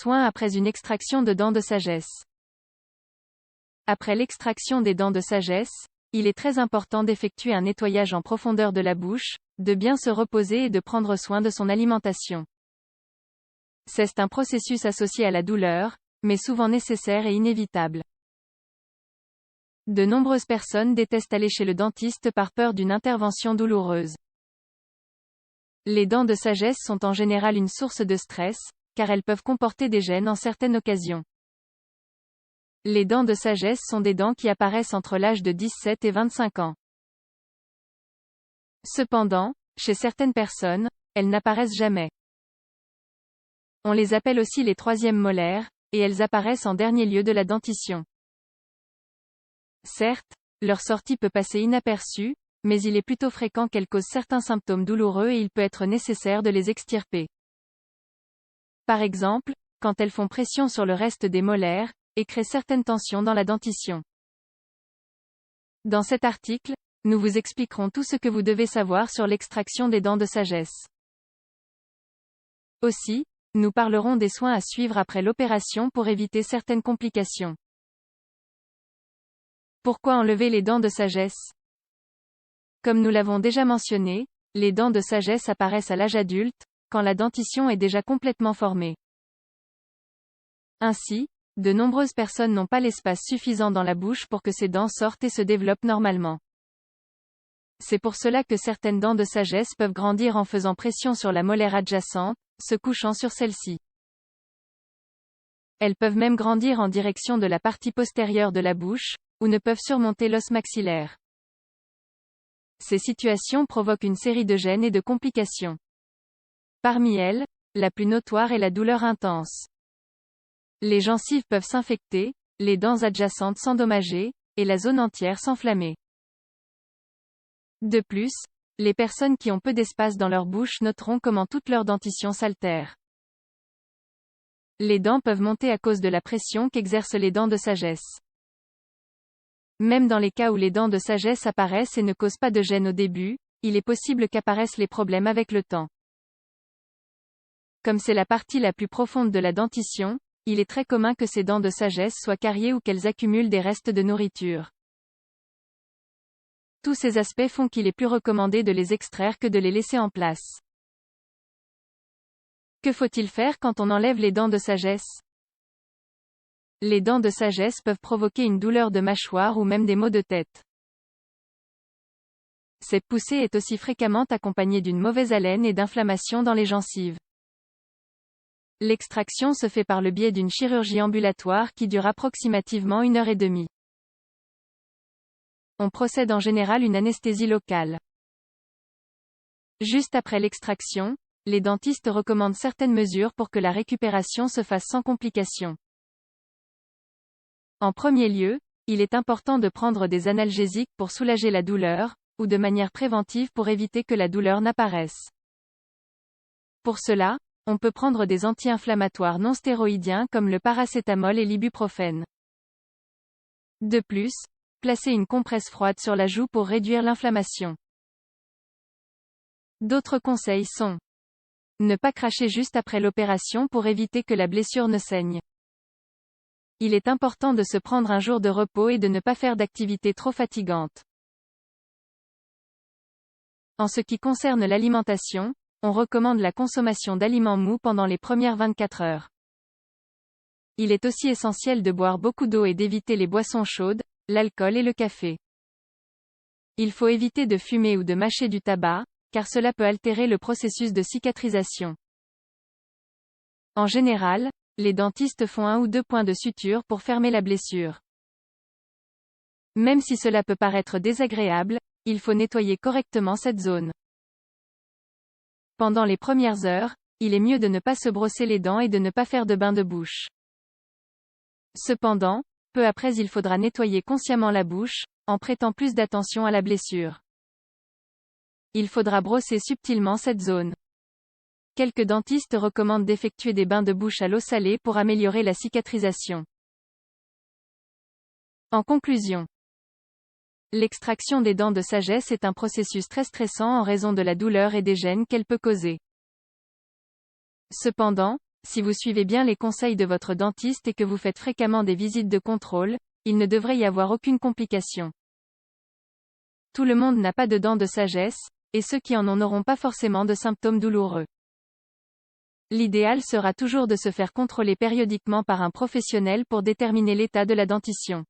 Soins après une extraction de dents de sagesse. Après l'extraction des dents de sagesse, il est très important d'effectuer un nettoyage en profondeur de la bouche, de bien se reposer et de prendre soin de son alimentation. C'est un processus associé à la douleur, mais souvent nécessaire et inévitable. De nombreuses personnes détestent aller chez le dentiste par peur d'une intervention douloureuse. Les dents de sagesse sont en général une source de stress, car elles peuvent comporter des gènes en certaines occasions. Les dents de sagesse sont des dents qui apparaissent entre l'âge de 17 et 25 ans. Cependant, chez certaines personnes, elles n'apparaissent jamais. On les appelle aussi les troisièmes molaires, et elles apparaissent en dernier lieu de la dentition. Certes, leur sortie peut passer inaperçue, mais il est plutôt fréquent qu'elles causent certains symptômes douloureux et il peut être nécessaire de les extirper. Par exemple, quand elles font pression sur le reste des molaires, et créent certaines tensions dans la dentition. Dans cet article, nous vous expliquerons tout ce que vous devez savoir sur l'extraction des dents de sagesse. Aussi, nous parlerons des soins à suivre après l'opération pour éviter certaines complications. Pourquoi enlever les dents de sagesse? Comme nous l'avons déjà mentionné, les dents de sagesse apparaissent à l'âge adulte, quand la dentition est déjà complètement formée. Ainsi, de nombreuses personnes n'ont pas l'espace suffisant dans la bouche pour que ces dents sortent et se développent normalement. C'est pour cela que certaines dents de sagesse peuvent grandir en faisant pression sur la molaire adjacente, se couchant sur celle-ci. Elles peuvent même grandir en direction de la partie postérieure de la bouche, ou ne peuvent surmonter l'os maxillaire. Ces situations provoquent une série de gènes et de complications. Parmi elles, la plus notoire est la douleur intense. Les gencives peuvent s'infecter, les dents adjacentes s'endommager, et la zone entière s'enflammer. De plus, les personnes qui ont peu d'espace dans leur bouche noteront comment toute leur dentition s'altère. Les dents peuvent monter à cause de la pression qu'exercent les dents de sagesse. Même dans les cas où les dents de sagesse apparaissent et ne causent pas de gêne au début, il est possible qu'apparaissent les problèmes avec le temps. Comme c'est la partie la plus profonde de la dentition, il est très commun que ces dents de sagesse soient cariées ou qu'elles accumulent des restes de nourriture. Tous ces aspects font qu'il est plus recommandé de les extraire que de les laisser en place. Que faut-il faire quand on enlève les dents de sagesse? Les dents de sagesse peuvent provoquer une douleur de mâchoire ou même des maux de tête. Cette poussée est aussi fréquemment accompagnée d'une mauvaise haleine et d'inflammation dans les gencives. L'extraction se fait par le biais d'une chirurgie ambulatoire qui dure approximativement 1h30. On procède en général une anesthésie locale. Juste après l'extraction, les dentistes recommandent certaines mesures pour que la récupération se fasse sans complications. En premier lieu, il est important de prendre des analgésiques pour soulager la douleur, ou de manière préventive pour éviter que la douleur n'apparaisse. Pour cela, on peut prendre des anti-inflammatoires non stéroïdiens comme le paracétamol et l'ibuprofène. De plus, placer une compresse froide sur la joue pour réduire l'inflammation. D'autres conseils sont: ne pas cracher juste après l'opération pour éviter que la blessure ne saigne. Il est important de se prendre un jour de repos et de ne pas faire d'activité trop fatigante. En ce qui concerne l'alimentation, on recommande la consommation d'aliments mous pendant les premières 24 heures. Il est aussi essentiel de boire beaucoup d'eau et d'éviter les boissons chaudes, l'alcool et le café. Il faut éviter de fumer ou de mâcher du tabac, car cela peut altérer le processus de cicatrisation. En général, les dentistes font 1 ou 2 points de suture pour fermer la blessure. Même si cela peut paraître désagréable, il faut nettoyer correctement cette zone. Pendant les premières heures, il est mieux de ne pas se brosser les dents et de ne pas faire de bain de bouche. Cependant, peu après il faudra nettoyer consciemment la bouche, en prêtant plus d'attention à la blessure. Il faudra brosser subtilement cette zone. Quelques dentistes recommandent d'effectuer des bains de bouche à l'eau salée pour améliorer la cicatrisation. En conclusion, l'extraction des dents de sagesse est un processus très stressant en raison de la douleur et des gênes qu'elle peut causer. Cependant, Si vous suivez bien les conseils de votre dentiste et que vous faites fréquemment des visites de contrôle, il ne devrait y avoir aucune complication. Tout le monde n'a pas de dents de sagesse, et ceux qui en ont n'auront pas forcément de symptômes douloureux. L'idéal sera toujours de se faire contrôler périodiquement par un professionnel pour déterminer l'état de la dentition.